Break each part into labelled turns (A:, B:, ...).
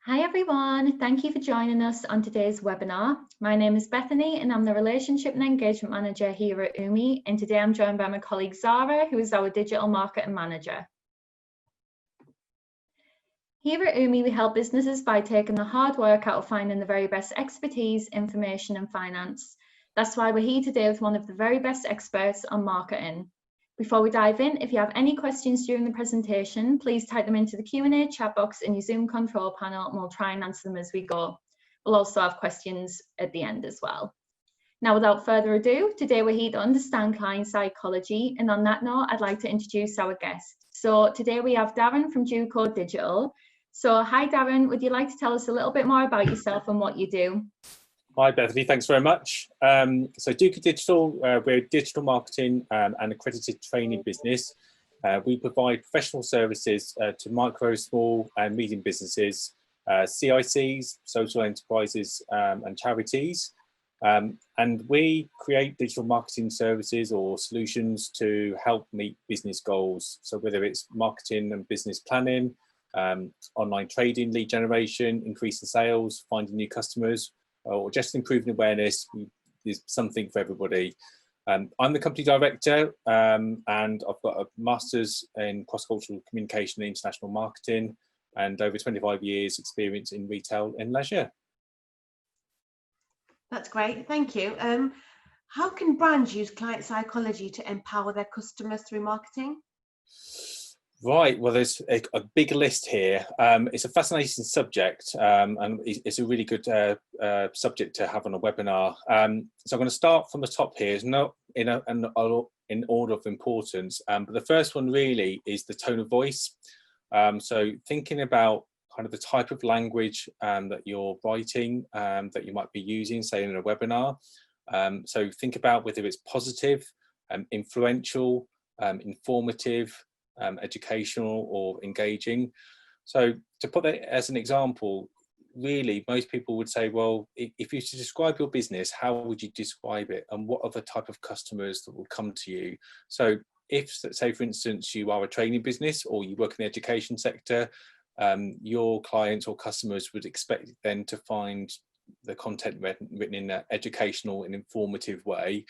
A: Hi everyone, thank you for joining us on today's webinar. My name is Bethany and I'm the Relationship and Engagement Manager here at UMI, and today I'm joined by my colleague Zara, who is our Digital Marketing Manager. Here at UMI, we help businesses by taking the hard work out of finding the very best expertise, information and finance. That's why we're here today with one of the very best experts on marketing. Before we dive in, if you have any questions during the presentation, please type them into the Q&A chat box in your Zoom control panel and we'll try and answer them as we go. We'll also have questions at the end as well. Now, without further ado, today we're here to understand client psychology, and on that note, I'd like to introduce our guest. So today we have Darren from Duco Digital. So hi Darren, would you like to tell us a little bit more about yourself and what you do?
B: Hi Bethany, thanks very much. So Duco Digital, we're a digital marketing and accredited training business. We provide professional services to micro, small and medium businesses, CICs, social enterprises and charities. And we create digital marketing services or solutions to help meet business goals. So whether it's marketing and business planning, online trading, lead generation, increasing sales, finding new customers, or just improving awareness, is something for everybody. I'm the company director and I've got a master's in cross-cultural communication and international marketing and over 25 years experience in retail and leisure.
C: That's great, thank you. How can brands use client psychology to empower their customers through marketing?
B: Right, well, there's a big list here. It's a fascinating subject and it's a really good subject to have on a webinar. So I'm going to start from the top here. It's not in order of importance, but the first one really is the tone of voice. So thinking about kind of the type of language that you're writing, that you might be using, say in a webinar. So think about whether it's positive, influential, informative, educational or engaging. So to put that as an example, really most people would say, well, if you were to describe your business, how would you describe it and what are the type of customers that will come to you? So if, say for instance, you are a training business or you work in the education sector, your clients or customers would expect then to find the content written in an educational and informative way.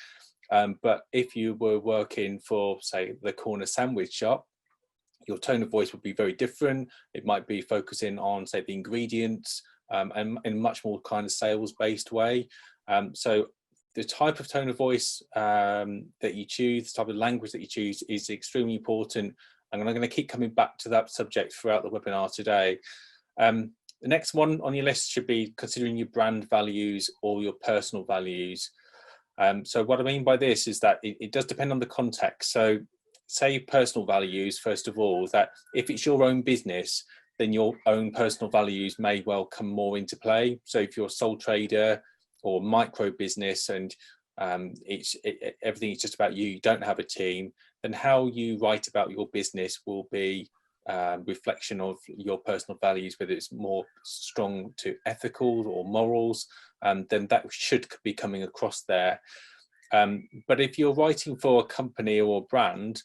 B: But if you were working for, say, the corner sandwich shop, your tone of voice would be very different. It might be focusing on, say, the ingredients and in a much more kind of sales-based way. So the type of tone of voice that you choose, the type of language that you choose is extremely important. And I'm going to keep coming back to that subject throughout the webinar today. The next one on your list should be considering your brand values or your personal values. So what I mean by this is that it does depend on the context. So say personal values, first of all, that if it's your own business, then your own personal values may well come more into play. So if you're a sole trader or micro business and everything is just about you, you don't have a team, then how you write about your business will be reflection of your personal values, whether it's more strong to ethical or morals, then that should be coming across there. But if you're writing for a company or a brand,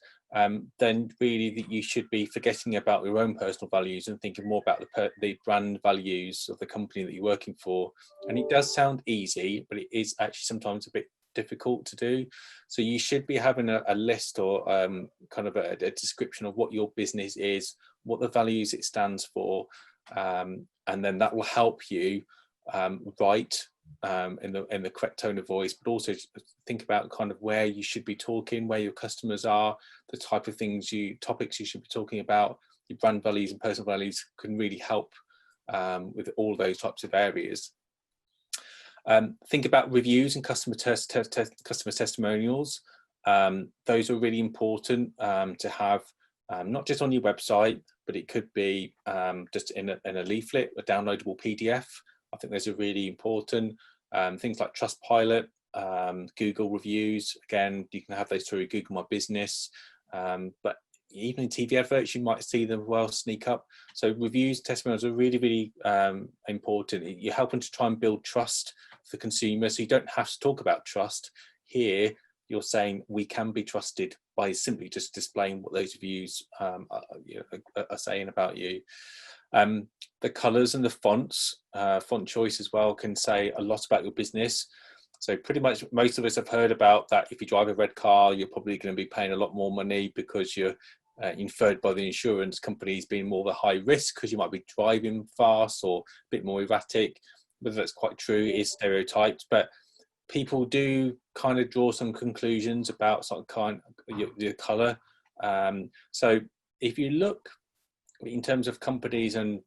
B: then really that you should be forgetting about your own personal values and thinking more about the brand values of the company that you're working for. And it does sound easy, but it is actually sometimes a bit difficult to do. So you should be having a list or kind of a description of what your business is, what the values it stands for, and then that will help you write in the correct tone of voice, but also think about kind of where you should be talking, where your customers are, the type of topics you should be talking about. Your brand values and personal values can really help with all those types of areas. Think about reviews and customer testimonials. Those are really important to have, not just on your website, but it could be just in a leaflet, a downloadable PDF. I think those are really important. Things like Trustpilot, Google reviews, again, you can have those through Google My Business, but even in TV adverts, you might see them well sneak up. So reviews, testimonials are really, really important. You're helping to try and build trust for consumers. So you don't have to talk about trust. Here, you're saying we can be trusted by simply just displaying what those reviews are saying about you. The colours and the fonts, font choice as well, can say a lot about your business. So pretty much most of us have heard about that. If you drive a red car, you're probably going to be paying a lot more money because you're inferred by the insurance companies being more of a high risk because you might be driving fast or a bit more erratic. Whether that's quite true is stereotyped, but people do kind of draw some conclusions about sort of the colour. So if you look in terms of companies and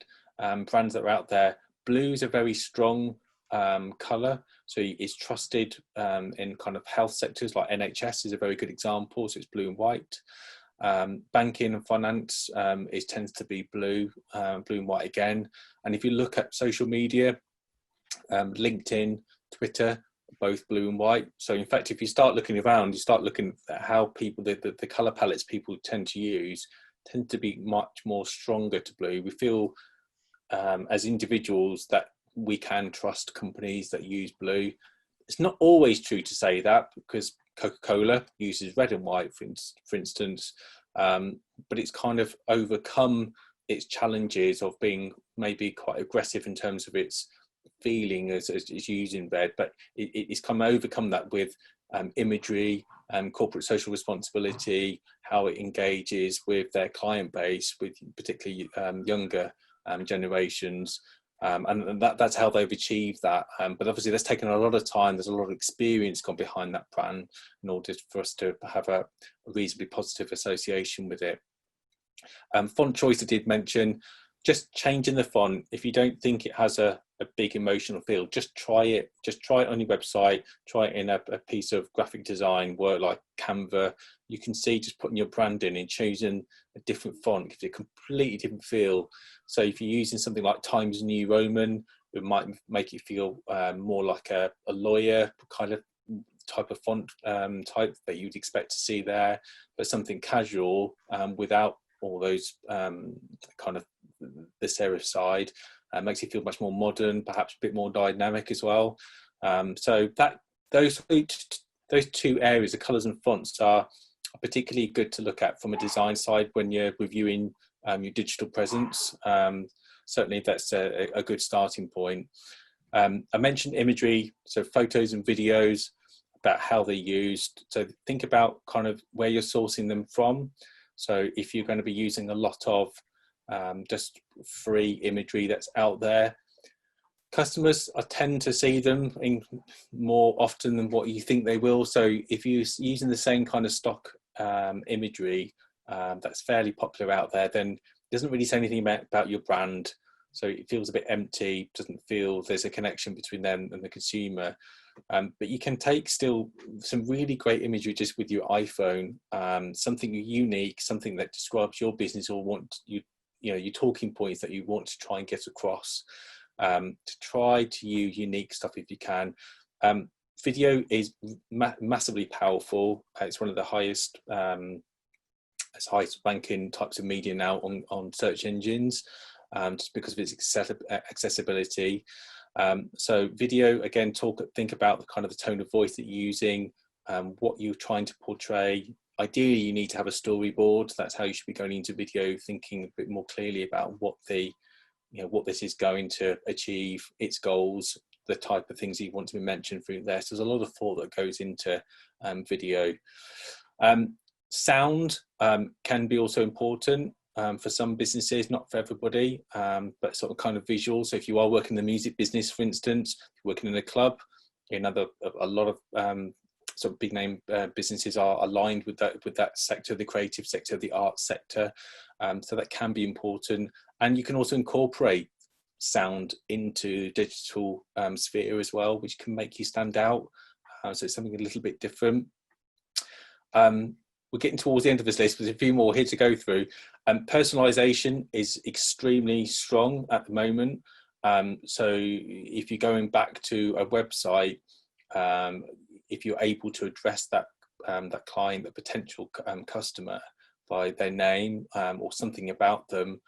B: brands that are out there, blue is a very strong colour, so it's trusted in kind of health sectors, like NHS is a very good example, so it's blue and white. Banking and finance tends to be blue and white again. And if you look at social media, LinkedIn, Twitter, both blue and white. So in fact, if you start looking around, you start looking at how people, the colour palettes people tend to use tend to be much more stronger to blue. We feel as individuals that we can trust companies that use blue. It's not always true to say that, because Coca-Cola uses red and white, for instance, but it's kind of overcome its challenges of being maybe quite aggressive in terms of its feeling as using red, but it's kind of overcome that with imagery and corporate social responsibility, how it engages with their client base, with particularly younger generations. And that's how they've achieved that. But obviously that's taken a lot of time. There's a lot of experience gone behind that brand in order for us to have a reasonably positive association with it. Font choice I did mention, just changing the font. If you don't think it has a big emotional feel, just try it. Just try it on your website, try it in a piece of graphic design work like Canva. You can see just putting your brand in and choosing a different font gives it a completely different feel. So if you're using something like Times New Roman, it might make it feel more like a lawyer kind of type of font type that you'd expect to see there, but something casual without all those kind of the serif side. Makes it feel much more modern, perhaps a bit more dynamic as well. So that those two areas, the colours and fonts, are particularly good to look at from a design side when you're reviewing your digital presence. Certainly that's a good starting point. I mentioned imagery, so photos and videos, about how they're used. So think about kind of where you're sourcing them from. So if you're going to be using a lot of just free imagery that's out there, customers tend to see them in more often than what you think they will. So if you're using the same kind of stock imagery that's fairly popular out there, then it doesn't really say anything about your brand. So it feels a bit empty, doesn't feel there's a connection between them and the consumer. But you can take still some really great imagery just with your iPhone, something unique, something that describes your business or your talking points that you want to try and get across. To try to use unique stuff if you can. Video is massively powerful. It's one of the highest ranking types of media now on search engines, just because of its accessibility. So video, again, think about the kind of the tone of voice that you're using, what you're trying to portray. Ideally, you need to have a storyboard. That's how you should be going into video, thinking a bit more clearly about what this is going to achieve, its goals, the type of things you want to be mentioned through there. So there's a lot of thought that goes into video. Sound can be also important for some businesses, not for everybody, but sort of kind of visual. So if you are working in the music business, for instance, working in a club, a lot of sort of big name businesses are aligned with that sector, the creative sector, the arts sector. So that can be important. And you can also incorporate sound into digital sphere as well, which can make you stand out. So it's something a little bit different. We're getting towards the end of this list, but there's a few more here to go through. Personalisation is extremely strong at the moment. So if you're going back to a website, if you're able to address that client, the potential customer, by their name or something about them,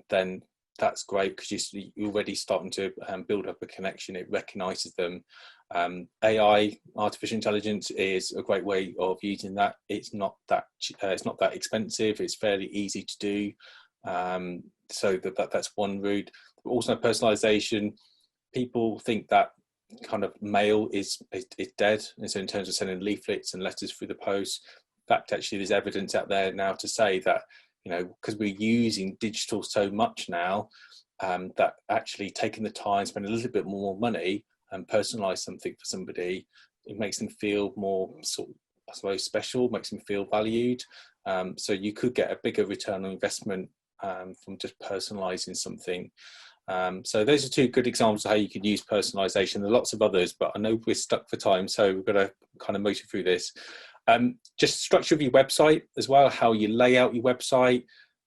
B: then that's great, because you're already starting to build up a connection. It recognises them. AI, artificial intelligence, is a great way of using that. It's not that expensive. It's fairly easy to do. So that's one route. Also personalisation. People think that kind of mail is dead, and so in terms of sending leaflets and letters through the post, in fact, actually there's evidence out there now to say that, you know, because we're using digital so much now, that actually taking the time, spending a little bit more money and personalise something for somebody, it makes them feel more sort of, I suppose, special, makes them feel valued. So you could get a bigger return on investment from just personalising something. So those are two good examples of how you could use personalisation. There are lots of others, but I know we're stuck for time, so we've got to kind of motor through this. Just structure of your website as well, how you lay out your website.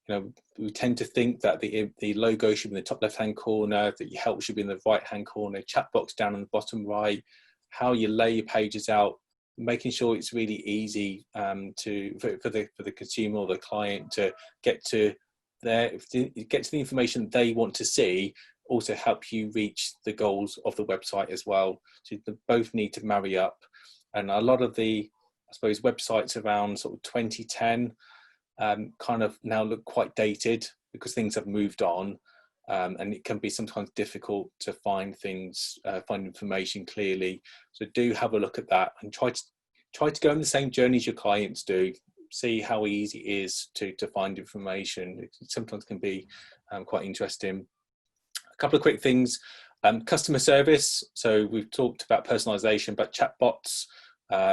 B: You know, we tend to think that the logo should be in the top left-hand corner, that your help should be in the right-hand corner, chat box down on the bottom right, how you lay your pages out, making sure it's really easy for the consumer or the client to get to the information they want to see, also help you reach the goals of the website as well. So they both need to marry up. And a lot of the, I suppose, websites around sort of 2010 kind of now look quite dated because things have moved on, and it can be sometimes difficult to find things, find information clearly. So do have a look at that and try to go on the same journey as your clients do. See how easy it is to find information. It sometimes can be quite interesting. A couple of quick things. Customer service. So we've talked about personalization, but chatbots,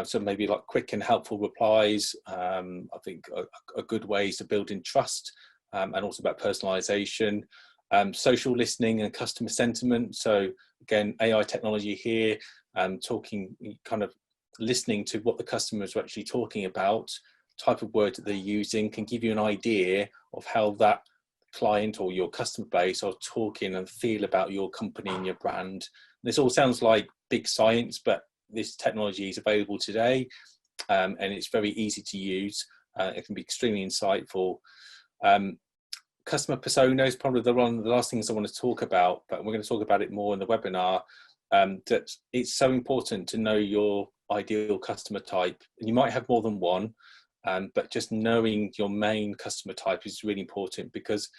B: so maybe like quick and helpful replies, I think are good ways to build in trust, and also about personalization. Social listening and customer sentiment. So again, AI technology here, talking, kind of listening to what the customers are actually talking about, type of word that they're using, can give you an idea of how that client or your customer base are talking and feel about your company and your brand. This all sounds like big science, but this technology is available today, and it's very easy to use. It can be extremely insightful. Customer persona is probably one of the last things I want to talk about, but we're going to talk about it more in the webinar. That it's so important to know your ideal customer type. You might have more than one, but just knowing your main customer type is really important, because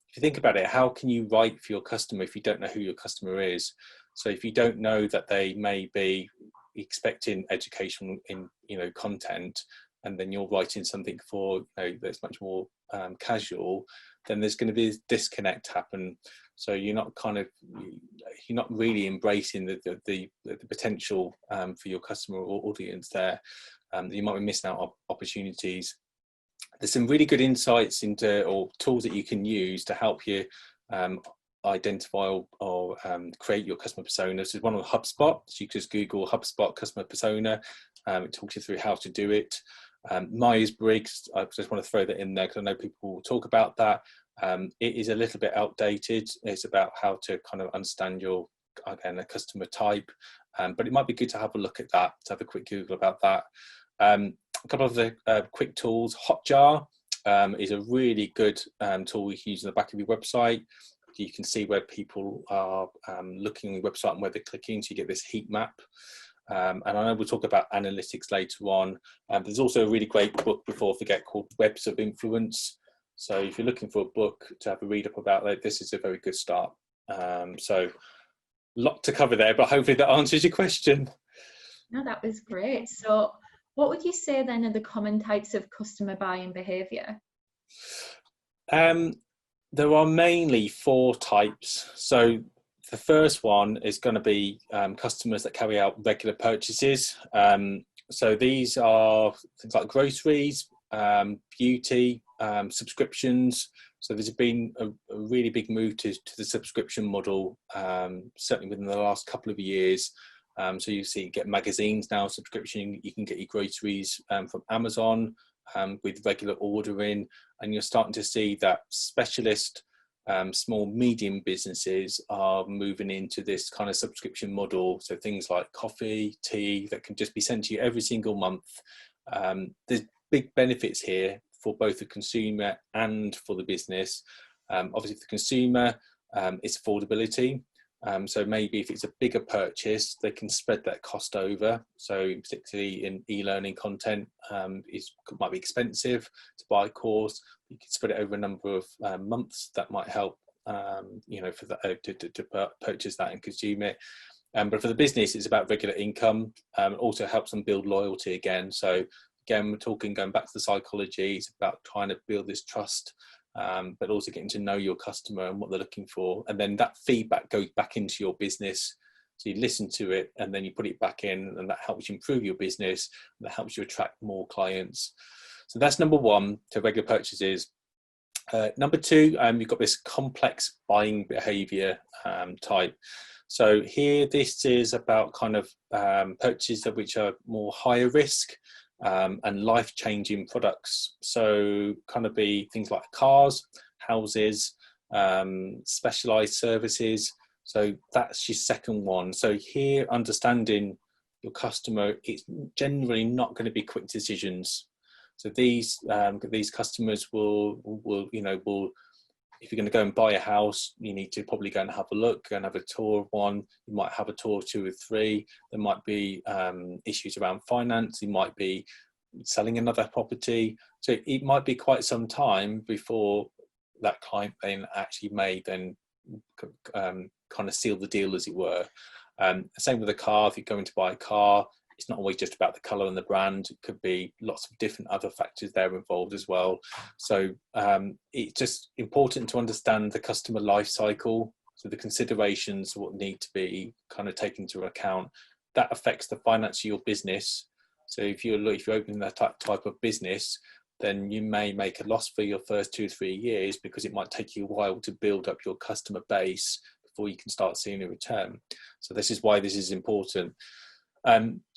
B: if you think about it, how can you write for your customer if you don't know who your customer is? So if you don't know that they may be expecting education in, you know, content, and then you're writing something for, you know, that's much more casual, then there's going to be a disconnect happen. So you're not really embracing the potential for your customer or audience there. You might be missing out on opportunities. There's some really good insights into, or tools that you can use to help you identify or create your customer persona. So one on HubSpot, so you can just Google HubSpot customer persona. It talks you through how to do it. Myers-Briggs, I just want to throw that in there because I know people will talk about that. It is a little bit outdated. It's about how to kind of understand your, again, a customer type, but it might be good to have a look at that, to have a quick Google about that. A couple of the quick tools. Hotjar is a really good tool you can use in the back of your website. You can see where people are looking at your website and where they're clicking, so you get this heat map. And I know we'll talk about analytics later on. There's also a really great book, before I forget, called Webs of Influence. So if you're looking for a book to have a read up about that, this is a very good start. So a lot to cover there, but hopefully that answers your question.
A: No, that was great. So what would you say then are the common types of customer buying behaviour?
B: There are mainly 4 types. So the first one is going to be customers that carry out regular purchases. So these are things like groceries, beauty, subscriptions. So there's been a really big move to the subscription model, certainly within the last couple of years. So you see, get magazines now, subscription. You can get your groceries from Amazon with regular ordering, and you're starting to see that specialist small medium businesses are moving into this kind of subscription model. So things like coffee, tea, that can just be sent to you every single month. There's big benefits here for both the consumer and for the business. Obviously for the consumer, it's affordability. So maybe if it's a bigger purchase, they can spread that cost over. So particularly in e-learning content, might be expensive to buy a course. You can spread it over a number of months. That might help, for to purchase that and consume it. But for the business, it's about regular income. It also helps them build loyalty again. So again, going back to the psychology, it's about trying to build this trust, but also getting to know your customer and what they're looking for. And then that feedback goes back into your business. So you listen to it and then you put it back in, and that helps you improve your business, and that helps you attract more clients. So that's number one, to regular purchases. Number two, you've got this complex buying behaviour type. So here, this is about kind of purchases which are more higher risk and life-changing products. So kind of be things like cars, houses, specialised services. So that's your second one. So here, understanding your customer, it's generally not going to be quick decisions. So these customers will if you're going to go and buy a house, you need to probably go and have a look, go and have a tour of one. You might have a tour of 2 or 3. There might be issues around finance. You might be selling another property. So it might be quite some time before that client then actually may then kind of seal the deal, as it were. Same with a car. If you're going to buy a car, it's not always just about the colour and the brand. It could be lots of different other factors there involved as well. So it's just important to understand the customer life cycle. So the considerations, what need to be kind of taken into account, that affects the finance of your business. So if you're opening that type of business, then you may make a loss for your first 2 or 3 years, because it might take you a while to build up your customer base before you can start seeing a return. So this is why this is important.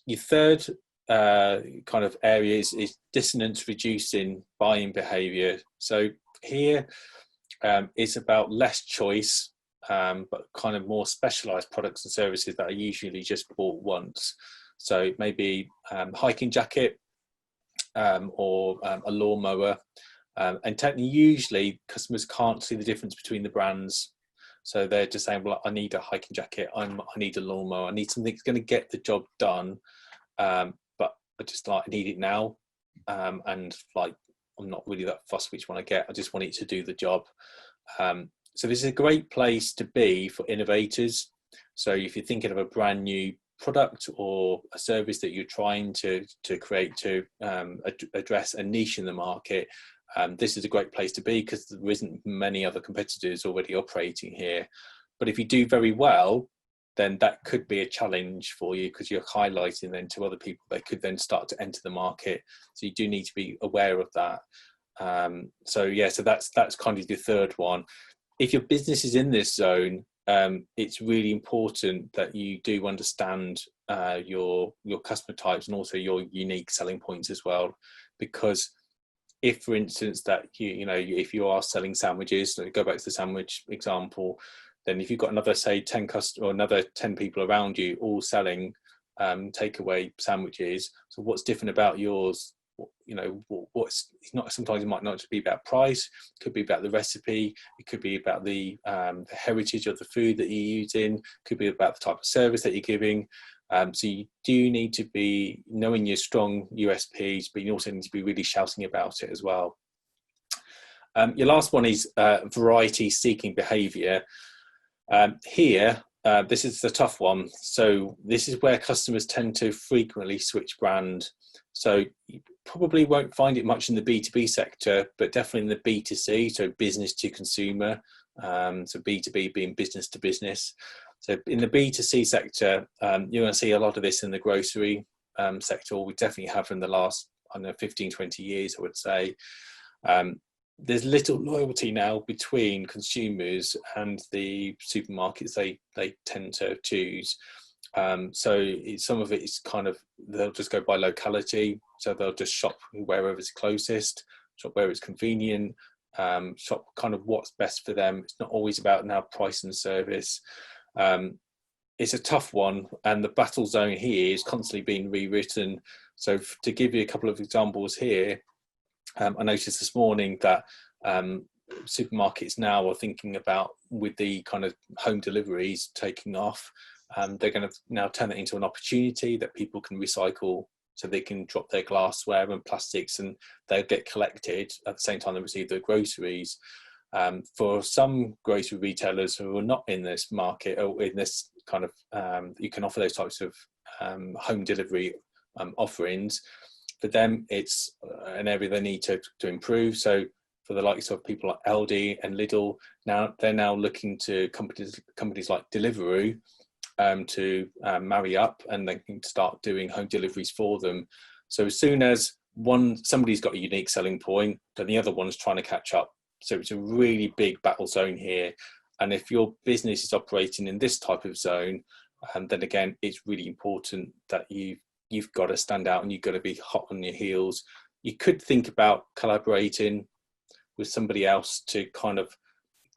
B: Your third kind of area is dissonance reducing buying behaviour. So here it's about less choice, but kind of more specialised products and services that are usually just bought once. So maybe hiking jacket or a lawnmower. And technically, usually customers can't see the difference between the brands. So they're just saying, well, I need a hiking jacket, I need a lawnmower, I need something that's going to get the job done. But I need it now, and like I'm not really that fussed which one I get. I just want it to do the job. So this is a great place to be for innovators. So if you're thinking of a brand new product or a service that you're trying to create to address a niche in the market, this is a great place to be, because there isn't many other competitors already operating here. But if you do very well, then that could be a challenge for you, because you're highlighting then to other people. They could then start to enter the market. So you do need to be aware of that. So that's kind of the third one. If your business is in this zone, it's really important that you do understand your customer types and also your unique selling points as well. Because if, for instance, that if you are selling sandwiches, so go back to the sandwich example, then if you've got another, say, 10 customers or another 10 people around you all selling takeaway sandwiches, so what's different about yours? What's not, sometimes it might not just be about price, it could be about the recipe, it could be about the heritage of the food that you're using, it could be about the type of service that you're giving. So you do need to be knowing your strong USPs, but you also need to be really shouting about it as well. Your last one is variety seeking behaviour. Here, this is the tough one. So this is where customers tend to frequently switch brand. So you probably won't find it much in the B2B sector, but definitely in the B2C, so business to consumer. So B2B being business to business. So in the B2C sector, you're going to see a lot of this in the grocery sector. We definitely have in the last, 15, 20 years, I would say. There's little loyalty now between consumers and the supermarkets they tend to choose. So some of it is kind of, they'll just go by locality. So they'll just shop wherever it's closest, shop where it's convenient, shop kind of what's best for them. It's not always about now price and service. It's a tough one, and the battle zone here is constantly being rewritten. So to give you a couple of examples here, I noticed this morning that supermarkets now are thinking about, with the kind of home deliveries taking off, they're going to now turn it into an opportunity that people can recycle, so they can drop their glassware and plastics and they'll get collected at the same time they receive their groceries. For some grocery retailers who are not in this market, or in this kind of, you can offer those types of home delivery offerings. For them, it's an area they need to improve. So for the likes of people like Aldi and Lidl, now they're now looking to companies like Deliveroo to marry up, and they can start doing home deliveries for them. So as soon as somebody's got a unique selling point, then the other one's trying to catch up. So it's a really big battle zone here. And if your business is operating in this type of zone, then again, it's really important that you've got to stand out and you've got to be hot on your heels. You could think about collaborating with somebody else to kind of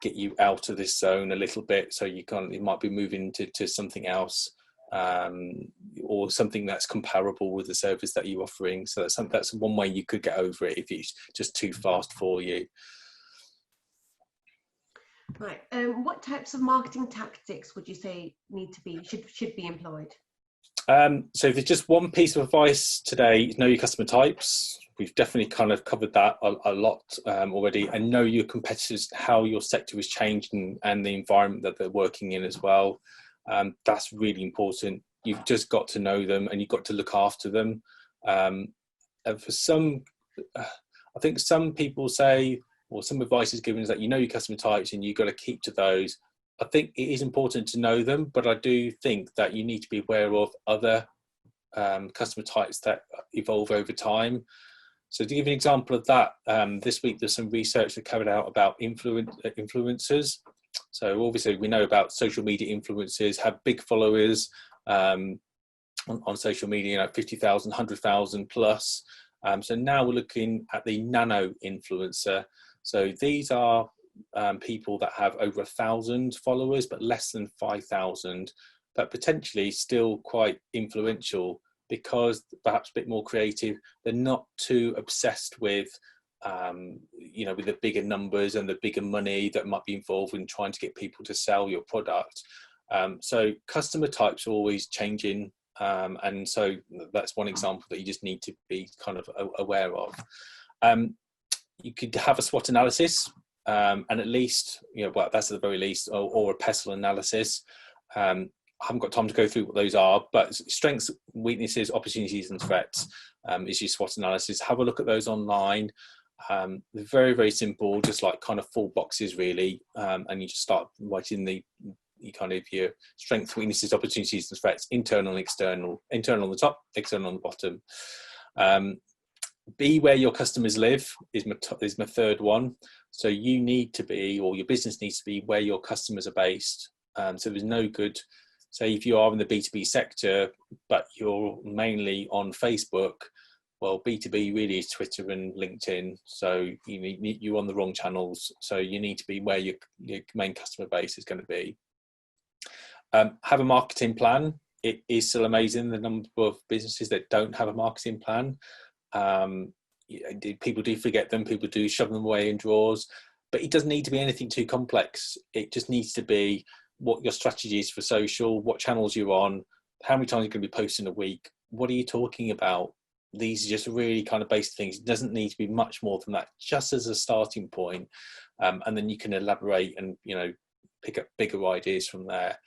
B: get you out of this zone a little bit. So you might be moving to something else, or something that's comparable with the service that you're offering. So that's one way you could get over it if it's just too fast for you.
C: Right. What types of marketing tactics would you say should be employed?
B: So if there's just one piece of advice today, know your customer types. We've definitely kind of covered that a lot already, and know your competitors, how your sector is changing and the environment that they're working in as well. That's really important. You've just got to know them and you've got to look after them. And for some, I think some people say, or some advice is given, is that you know your customer types and you've got to keep to those. I think it is important to know them, but I do think that you need to be aware of other customer types that evolve over time. So to give an example of that, this week there's some research that carried out about influencers. So obviously we know about social media influencers, have big followers on social media, 50,000, 100,000 plus. So now we're looking at the nano influencer. So these are people that have over 1,000 followers, but less than 5,000, but potentially still quite influential because perhaps a bit more creative. They're not too obsessed with, with the bigger numbers and the bigger money that might be involved in trying to get people to sell your product. So customer types are always changing. And so that's one example that you just need to be kind of aware of. You could have a SWOT analysis, and at least, that's at the very least, or a pestle analysis. I haven't got time to go through what those are, but strengths, weaknesses, opportunities and threats is your SWOT analysis. Have a look at those online. They're very, very simple, just like kind of 4 boxes really, and you just start writing your strengths, weaknesses, opportunities and threats, internal and external. Internal on the top, external on the bottom. Be where your customers live is my third one. So you need to be, or your business needs to be where your customers are based. So there's no good, say if you are in the B2B sector, but you're mainly on Facebook, well, B2B really is Twitter and LinkedIn. So you're on the wrong channels. So you need to be where your main customer base is going to be. Have a marketing plan. It is still amazing the number of businesses that don't have a marketing plan. People do forget them, people do shove them away in drawers, but it doesn't need to be anything too complex. It just needs to be what your strategy is for social, what channels you're on, how many times you're going to be posting a week, what are you talking about. These are just really kind of basic things. It doesn't need to be much more than that, just as a starting point, and then you can elaborate and pick up bigger ideas from there.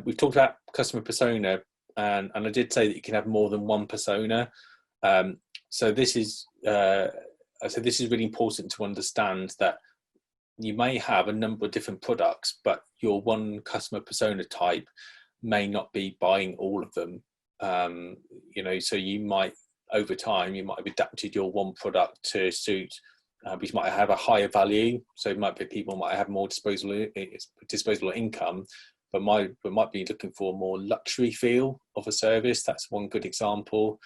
B: We've talked about customer persona, and I did say that you can have more than one persona. So this is really important to understand, that you may have a number of different products, but your one customer persona type may not be buying all of them. So you might, over time, you might have adapted your one product to suit, which might have a higher value. So people might have more disposable income, but might be looking for a more luxury feel of a service. That's one good example.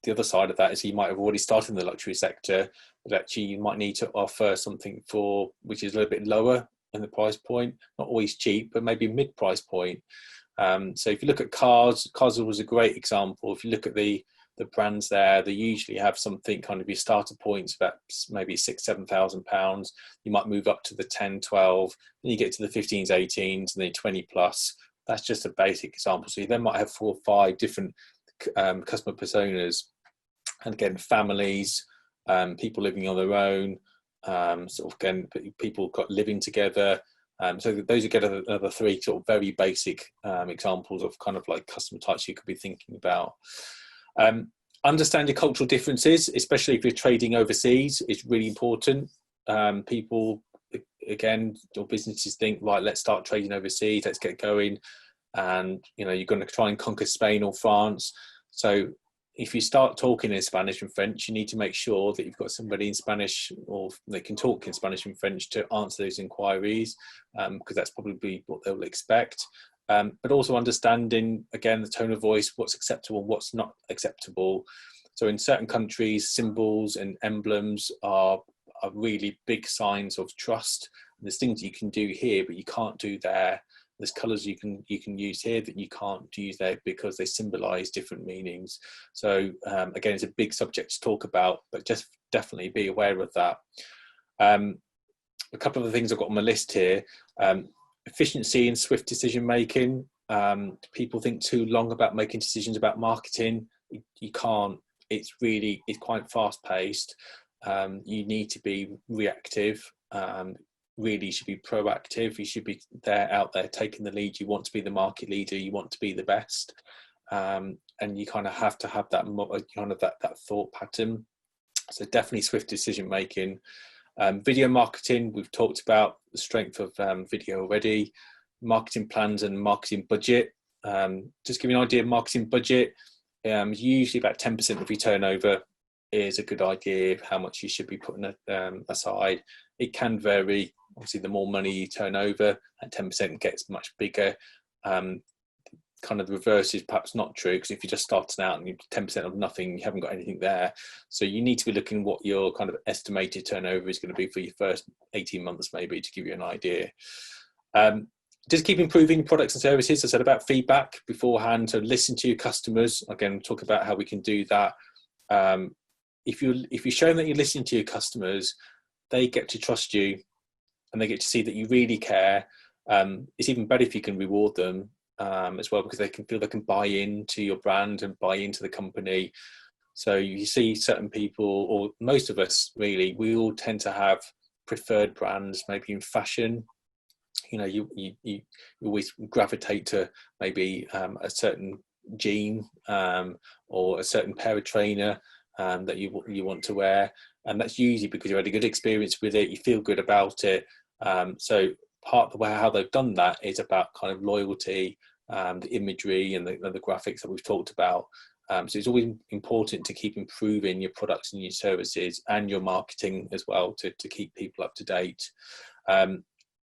B: The other side of that is you might have already started in the luxury sector, but actually you might need to offer something which is a little bit lower in the price point, not always cheap, but maybe mid-price point. So if you look at cars was a great example. If you look at the the brands there, they usually have something kind of your starter points about maybe £6,000-7,000. You might move up to the 10, 12, then you get to the 15s, 18s, and then 20 plus. That's just a basic example. So you then might have 4 or 5 different customer personas, and again, families, people living on their own, sort of again, people living together. So those are again another 3 sort of very basic examples of kind of like customer types you could be thinking about. Understand your cultural differences, especially if you're trading overseas. It's really important. People, again, your businesses think, right, let's start trading overseas, let's get going, and you're going to try and conquer Spain or France. So if you start talking in Spanish and French, you need to make sure that you've got somebody in Spanish, or they can talk in Spanish and French, to answer those inquiries, because that's probably what they'll expect. But also understanding, again, the tone of voice, what's acceptable, what's not acceptable. So in certain countries, symbols and emblems are really big signs of trust. And there's things you can do here, but you can't do there. There's colours you can use here that you can't use there because they symbolise different meanings. So again, it's a big subject to talk about, but just definitely be aware of that. A couple of the things I've got on my list here: efficiency and swift decision making. People think too long about making decisions about marketing. You can't. It's quite fast paced. You need to be reactive. Really, you should be proactive. You should be out there taking the lead. You want to be the market leader. You want to be the best, and you kind of have to have that kind of that thought pattern. So definitely swift decision making. Video marketing, we've talked about the strength of video already. Marketing plans and marketing budget. Just give you an idea of marketing budget. Usually about 10% of your turnover is a good idea of how much you should be putting aside. It can vary. Obviously, the more money you turn over, that 10% gets much bigger. Kind of the reverse is perhaps not true, because if you're just starting out and you're 10% of nothing, you haven't got anything there. So you need to be looking what your kind of estimated turnover is going to be for your first 18 months, maybe, to give you an idea. Just keep improving products and services. I said about feedback beforehand, so listen to your customers. Again, talk about how we can do that. If you're showing that you're listening to your customers, they get to trust you and they get to see that you really care. It's even better if you can reward them as well, because they can feel they can buy into your brand and buy into the company. So you see certain people, or most of us really, we all tend to have preferred brands, maybe in fashion. You always gravitate to maybe a certain jean or a certain pair of trainer that you want to wear, and that's usually because you had a good experience with it, you feel good about it. So part of the way how they've done that is about kind of loyalty, the imagery and the graphics that we've talked about. So it's always important to keep improving your products and your services and your marketing as well to keep people up to date.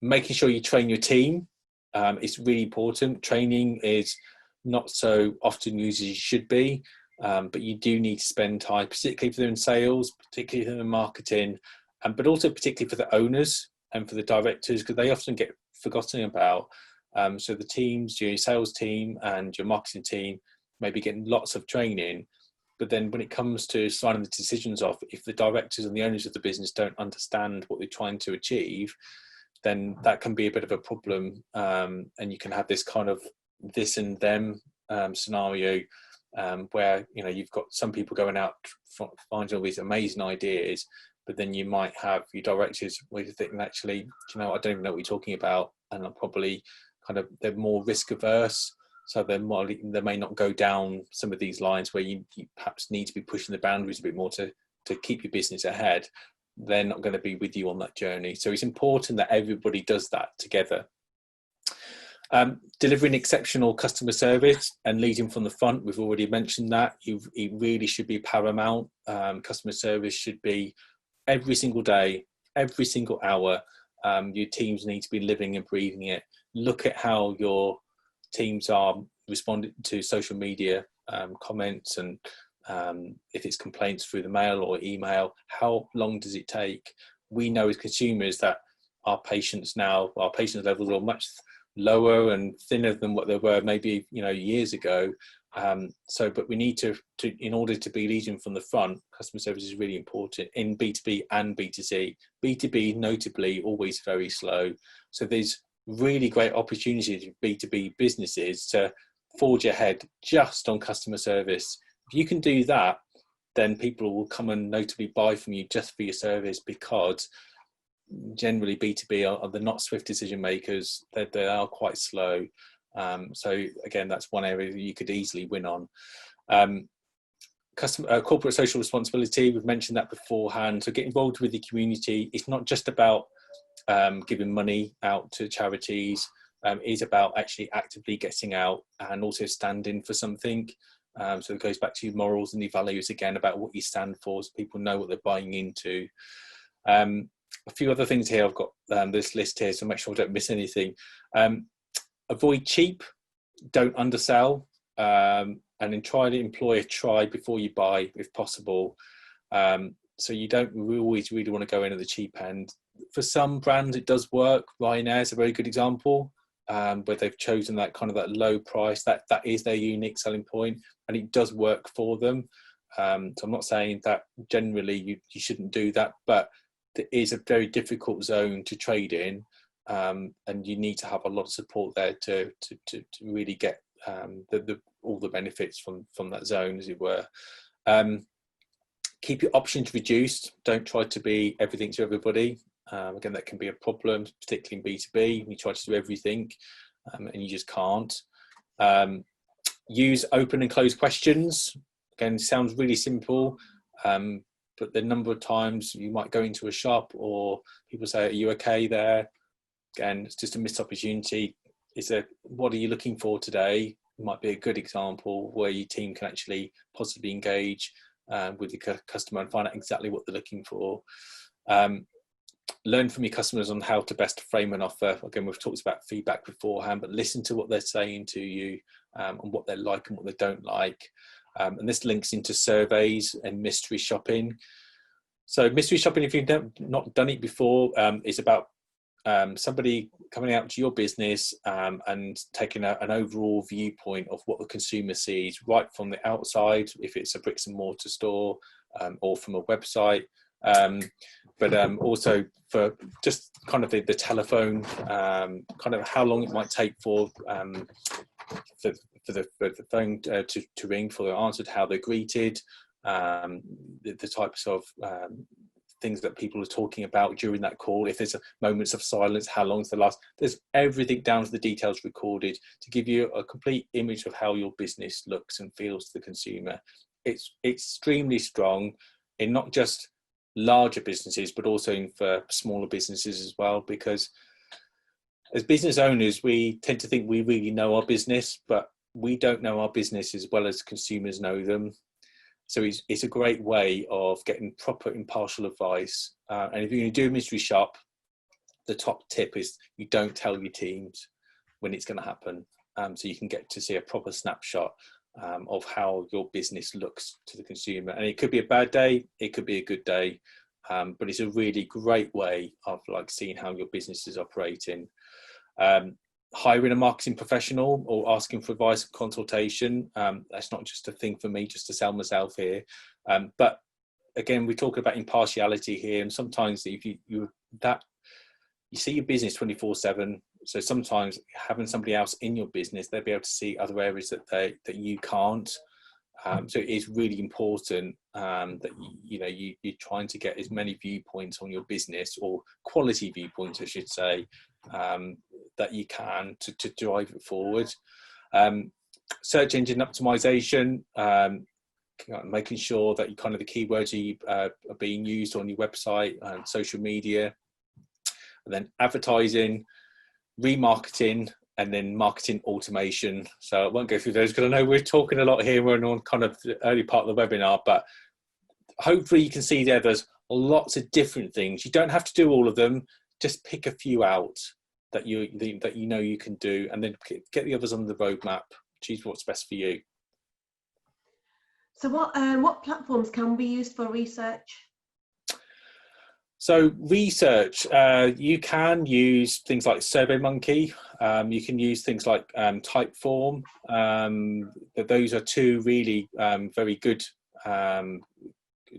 B: Making sure you train your team. It's really important. Training is not so often used as you should be, but you do need to spend time, particularly if they're in sales, particularly if they're in marketing, but also particularly for the owners and for the directors, because they often get forgotten about. So the teams, your sales team and your marketing team, may be getting lots of training, but then when it comes to signing the decisions off, if the directors and the owners of the business don't understand what they're trying to achieve, then that can be a bit of a problem, and you can have this kind of this and them scenario where you've got some people going out finding all these amazing ideas, but then you might have your directors where you think, actually, I don't even know what you're talking about, and I'm probably they're more risk averse, so they may not go down some of these lines where you perhaps need to be pushing the boundaries a bit more to keep your business ahead. They're not going to be with you on that journey. So it's important that everybody does that together. Delivering exceptional customer service and leading from the front, we've already mentioned that. It really should be paramount. Customer service should be every single day, every single hour. Your teams need to be living and breathing it. Look at how your teams are responding to social media comments, and if it's complaints through the mail or email, how long does it take? We know as consumers that our patience levels are much lower and thinner than what they were maybe years ago, But we need to, in order to be leading from the front, customer service is really important in B2B and B2C. B2B, notably, always very slow. So there's really great opportunities for B2B businesses to forge ahead just on customer service. If you can do that, then people will come and notably buy from you just for your service, because generally B2B are the not swift decision makers. They are quite slow. So again, that's one area that you could easily win on. Corporate social responsibility, we've mentioned that beforehand. So get involved with the community. It's not just about giving money out to charities. It's about actually actively getting out and also standing for something. So it goes back to your morals and your values again, about what you stand for, so people know what they're buying into. A few other things here. I've got this list here, so make sure I don't miss anything. Avoid cheap, don't undersell, and then try to employ a try before you buy if possible. So you don't always really want to go in at the cheap end. For some brands it does work. Ryanair is a very good example, where they've chosen that kind of that low price, that is their unique selling point, and it does work for them. So I'm not saying that generally you shouldn't do that, but there is a very difficult zone to trade in, and you need to have a lot of support there to really get all the benefits from that zone, as it were. Keep your options reduced. Don't try to be everything to everybody. Again, that can be a problem, particularly in B2B. You try to do everything, and you just can't. Use open and closed questions. Again, it sounds really simple, but the number of times you might go into a shop or people say, "Are you okay there?" Again, it's just a missed opportunity. What are you looking for today? It might be a good example where your team can actually positively engage with the customer and find out exactly what they're looking for. Learn from your customers on how to best frame an offer. Again, we've talked about feedback beforehand, but listen to what they're saying to you, and what they like and what they don't like. And this links into surveys and mystery shopping. So mystery shopping, if you've not done it before, is about somebody coming out to your business and taking an overall viewpoint of what the consumer sees, right from the outside, if it's a bricks and mortar store, or from a website, but also for just kind of the telephone, kind of how long it might take for the phone to ring, for the answer, how they're greeted, the types of things that people are talking about during that call. If there's moments of silence, how long's the last? There's everything down to the details recorded to give you a complete image of how your business looks and feels to the consumer. It's extremely strong in not just larger businesses, but also for smaller businesses as well, because as business owners, we tend to think we really know our business, but we don't know our business as well as consumers know them. So it's a great way of getting proper impartial advice. And if you're going to do a mystery shop, the top tip is you don't tell your teams when it's going to happen. So you can get to see a proper snapshot of how your business looks to the consumer. And it could be a bad day, it could be a good day, but it's a really great way of seeing how your business is operating. Hiring a marketing professional or asking for advice and consultation, that's not just a thing for me just to sell myself here, but again, we're talking about impartiality here, and sometimes if you see your business 24/7, so sometimes having somebody else in your business, they'll be able to see other areas that you can't. So it is really important that you're trying to get as many viewpoints on your business, or quality viewpoints, I should say, that you can to drive it forward. Search engine optimization, making sure that you kind of the keywords are being used on your website and social media, and then advertising, remarketing, and then marketing automation. So I won't go through those because I know we're talking a lot here. We're on kind of the early part of the webinar, but hopefully you can see there's lots of different things. You don't have to do all of them. Just pick a few out that you know you can do, and then get the others on the roadmap. Choose what's best for you.
C: So what platforms can be used for research?
B: So research, you can use things like SurveyMonkey. You can use things like Typeform. But those are two really very good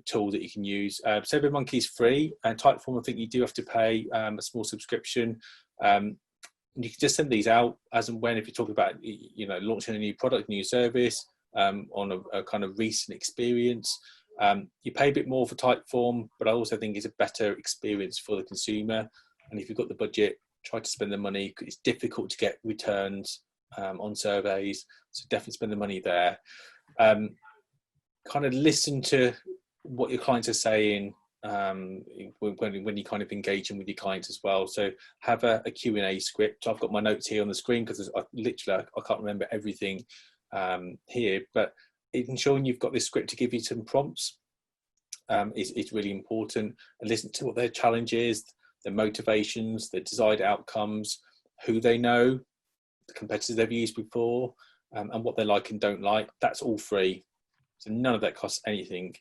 B: tools that you can use. SurveyMonkey is free, and Typeform, I think you do have to pay a small subscription. You can just send these out as and when, if you're talking about, you know, launching a new product, new service, on a kind of recent experience. You pay a bit more for Typeform, but I also think it's a better experience for the consumer. And if you've got the budget, try to spend the money. It's difficult to get returns on surveys, so definitely spend the money there. Kind of listen to what your clients are saying when you kind of engaging with your clients as well. So have a Q&A script. I've got my notes here on the screen because I can't remember everything here, but ensuring you've got this script to give you some prompts is really important. And listen to what their challenge is, their motivations, their desired outcomes, who they know, the competitors they've used before, and what they like and don't like. That's all free, so none of that costs anything.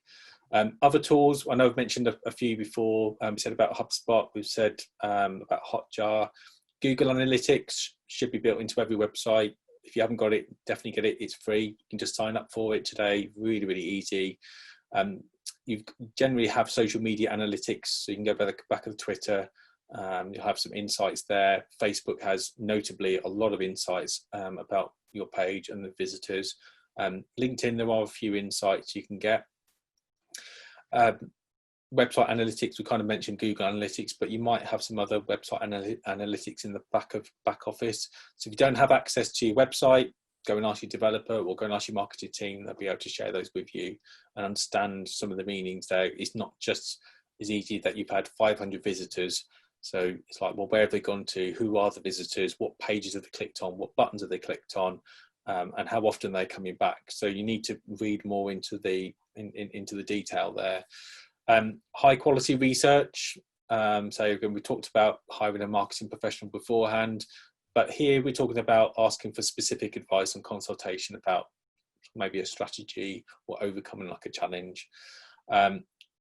B: Other tools, I know I've mentioned a few before. We said about HubSpot, we've said about Hotjar. Google Analytics should be built into every website. If you haven't got it, definitely get it. It's free. You can just sign up for it today. Really, really easy. You generally have social media analytics, so you can go back of Twitter. You'll have some insights there. Facebook has notably a lot of insights about your page and the visitors. LinkedIn, there are a few insights you can get. Website analytics, we kind of mentioned Google Analytics, but you might have some other website analytics in the back office. So if you don't have access to your website, go and ask your developer or go and ask your marketing team. They'll be able to share those with you and understand some of the meanings there. It's not just as easy that you've had 500 visitors. So it's like, well, where have they gone to? Who are the visitors? What pages have they clicked on? What buttons have they clicked on? And how often they're coming back. So you need to read more into the detail there. High quality research. So again, we talked about hiring a marketing professional beforehand, but here we're talking about asking for specific advice and consultation about maybe a strategy or overcoming like a challenge.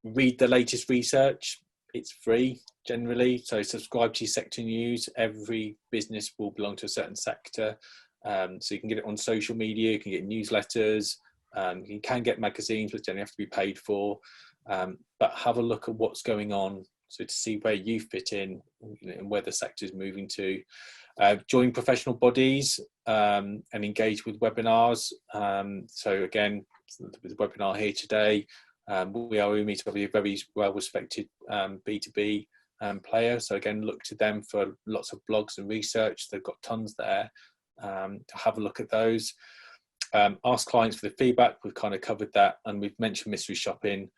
B: Read the latest research. It's free generally. So subscribe to your sector news. Every business will belong to a certain sector. So you can get it on social media, you can get newsletters, you can get magazines, which generally have to be paid for, but have a look at what's going on, so to see where you fit in, you know, and where the sector is moving to. Join professional bodies and engage with webinars. So again, with the webinar here today, we are UMI to be a very well-respected B2B player. So again, look to them for lots of blogs and research. They've got tons there. To have a look at those. Ask clients for the feedback. We've kind of covered that, and we've mentioned mystery shopping.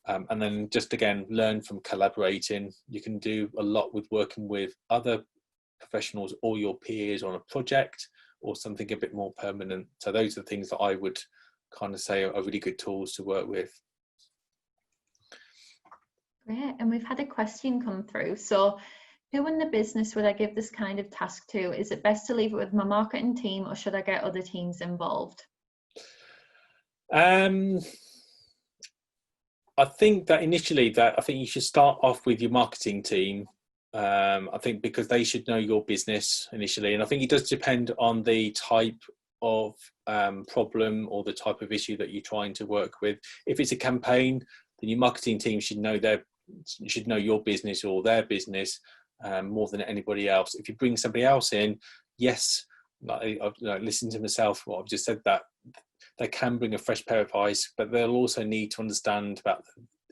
B: And then just again, learn from collaborating. You can do a lot with working with other professionals or your peers on a project or something a bit more permanent. So those are the things that I would kind of say are really good tools to work with.
A: Great, and we've had a question come through. So who in the business would I give this kind of task to? Is it best to leave it with my marketing team, or should I get other teams involved?
B: I think that initially I think you should start off with your marketing team. I think because they should know your business initially, and I think it does depend on the type of problem or the type of issue that you're trying to work with. If it's a campaign, then your marketing team should know your business or their business more than anybody else. If you bring somebody else in, yes, I've listened to myself what I've just said, that they can bring a fresh pair of eyes, but they'll also need to understand about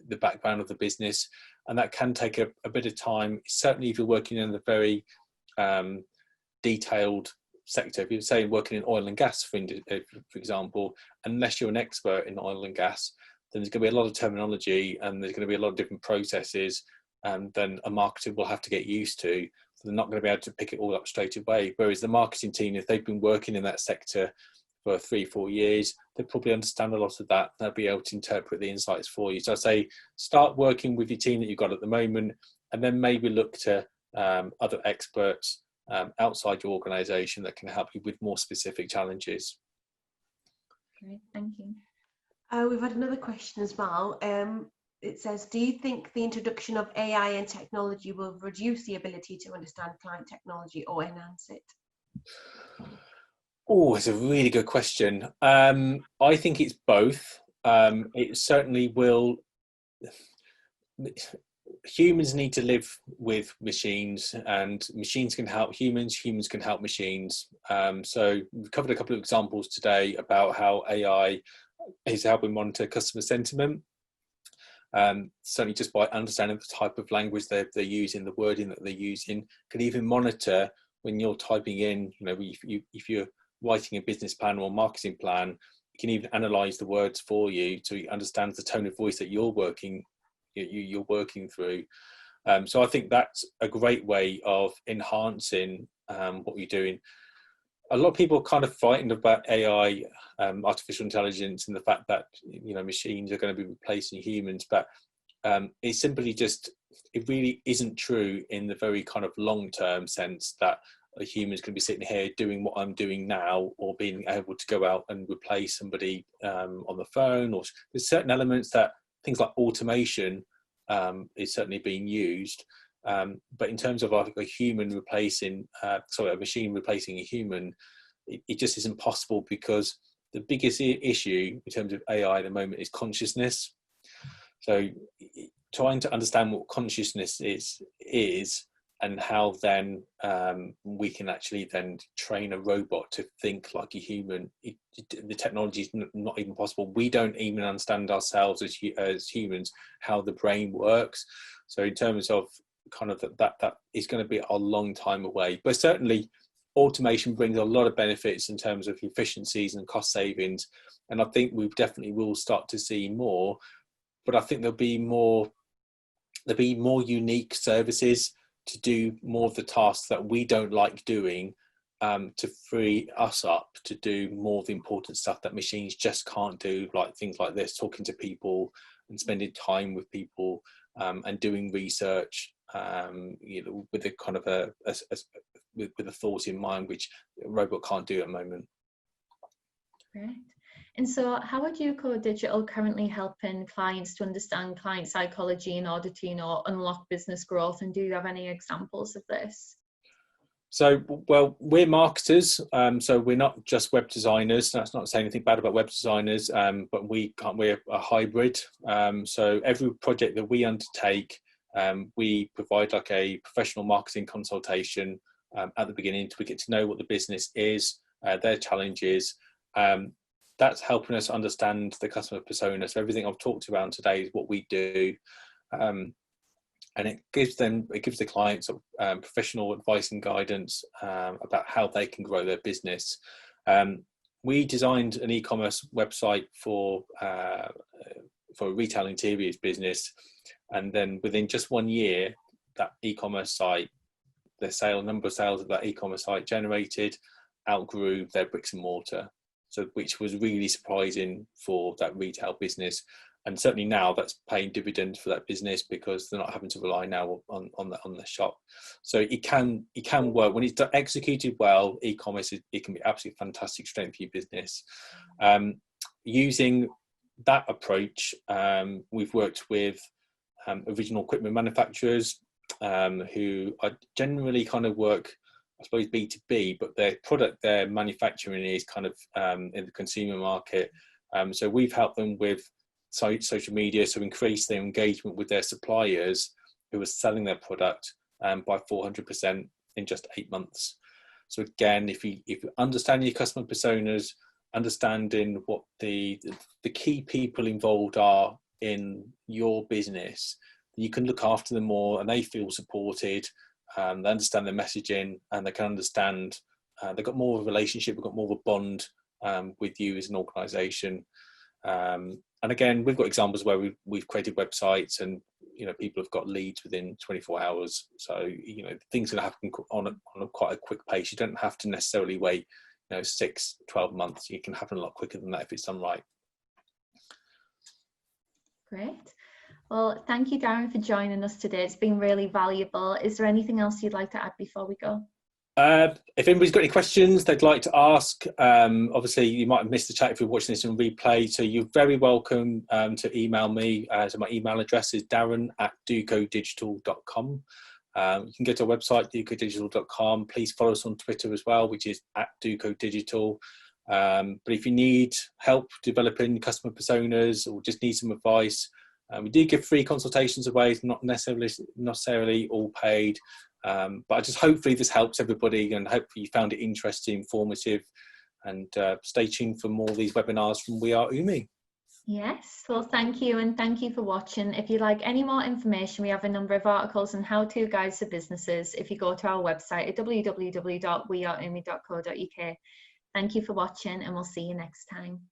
B: the background of the business, and that can take a bit of time. Certainly if you're working in a very detailed sector, if you're say working in oil and gas for example, unless you're an expert in oil and gas, then there's going to be a lot of terminology and there's going to be a lot of different processes, and then a marketer will have to get used to. So they're not going to be able to pick it all up straight away. Whereas the marketing team, if they've been working in that sector for 3-4 years, they probably understand a lot of that. They'll be able to interpret the insights for you. So I say start working with your team that you've got at the moment, and then maybe look to other experts outside your organisation that can help you with more specific challenges.
A: Great, thank you.
C: We've had another question as well. it says, do you think the introduction of AI and technology will reduce the ability to understand client technology or enhance it?
B: Oh, it's a really good question. I think it's both. It certainly will. Humans need to live with machines, and machines can help humans, humans can help machines. So we've covered a couple of examples today about how AI is helping monitor customer sentiment. Certainly just by understanding the type of language they're using, the wording that they're using, can even monitor when you're typing in, if you're writing a business plan or marketing plan, it can even analyze the words for you so it understands the tone of voice that you're working through. So I think that's a great way of enhancing what you're doing. A lot of people are kind of frightened about AI, artificial intelligence, and the fact that machines are going to be replacing humans, but it's simply just, it really isn't true in the very kind of long-term sense that a human's going to be sitting here doing what I'm doing now, or being able to go out and replace somebody on the phone. Or there's certain elements that things like automation is certainly being used. But in terms of a human replacing, a machine replacing a human, it just isn't possible, because the biggest issue in terms of AI at the moment is consciousness. So trying to understand what consciousness is and how then we can actually then train a robot to think like a human. The technology is not even possible. We don't even understand ourselves as humans, how the brain works. So in terms of kind of that is going to be a long time away, but certainly automation brings a lot of benefits in terms of efficiencies and cost savings, and I think we definitely will start to see more. But I think there'll be more unique services to do more of the tasks that we don't like doing, to free us up to do more of the important stuff that machines just can't do, like things like this, talking to people and spending time with people, and doing research, with a kind of with a thought in mind, which a robot can't do at the moment.
A: Great. And so how are Duco Digital currently helping clients to understand client psychology in order to, unlock business growth? And do you have any examples of this?
B: So, well, we're marketers, so we're not just web designers. That's not saying anything bad about web designers, but we're a hybrid. So every project that we undertake, we provide like a professional marketing consultation at the beginning, to get to know what the business is, their challenges. That's helping us understand the customer persona. So everything I've talked about today is what we do, and it gives the clients professional advice and guidance about how they can grow their business. We designed an e-commerce website for a retail interiors business, and then within just 1 year, that e-commerce site, the number of sales that e-commerce site generated outgrew their bricks and mortar. So, which was really surprising for that retail business, and certainly now that's paying dividends for that business, because they're not having to rely now on the shop. So it can work when it's executed well. E-commerce, it can be absolutely fantastic strength for your business. Using that approach, we've worked with original equipment manufacturers who are generally kind of work, I suppose, B2B, but their product they're manufacturing is kind of in the consumer market. So we've helped them with social media to increase their engagement with their suppliers who are selling their product by 400% in just 8 months. So again, if you understand your customer personas, understanding what the key people involved are in your business, you can look after them more, and they feel supported. They understand their messaging, and they can understand, they've got more of a relationship, they've got more of a bond with you as an organisation. And again, we've got examples where we've created websites, and people have got leads within 24 hours. So things can happen on a quite a quick pace. You don't have to necessarily wait 6-12 months. You can happen a lot quicker than that if it's done right.
A: Great. Well, thank you, Darren, for joining us today. It's been really valuable. Is there anything else you'd like to add before we go?
B: If anybody's got any questions they'd like to ask, obviously you might have missed the chat if you're watching this in replay, so you're very welcome to email me. So my email address is darren@ducodigital.com. You can go to our website, ducodigital.com. Please follow us on Twitter as well, which is @ducodigital. But if you need help developing customer personas or just need some advice, we do give free consultations away, not necessarily all paid. But I just hopefully this helps everybody, and hopefully you found it interesting, informative, and stay tuned for more of these webinars from We Are Umi.
A: Yes, well, thank you, and thank you for watching. If you'd like any more information, we have a number of articles and how-to guides to businesses if you go to our website at www.weareumi.co.uk. Thank you for watching, and we'll see you next time.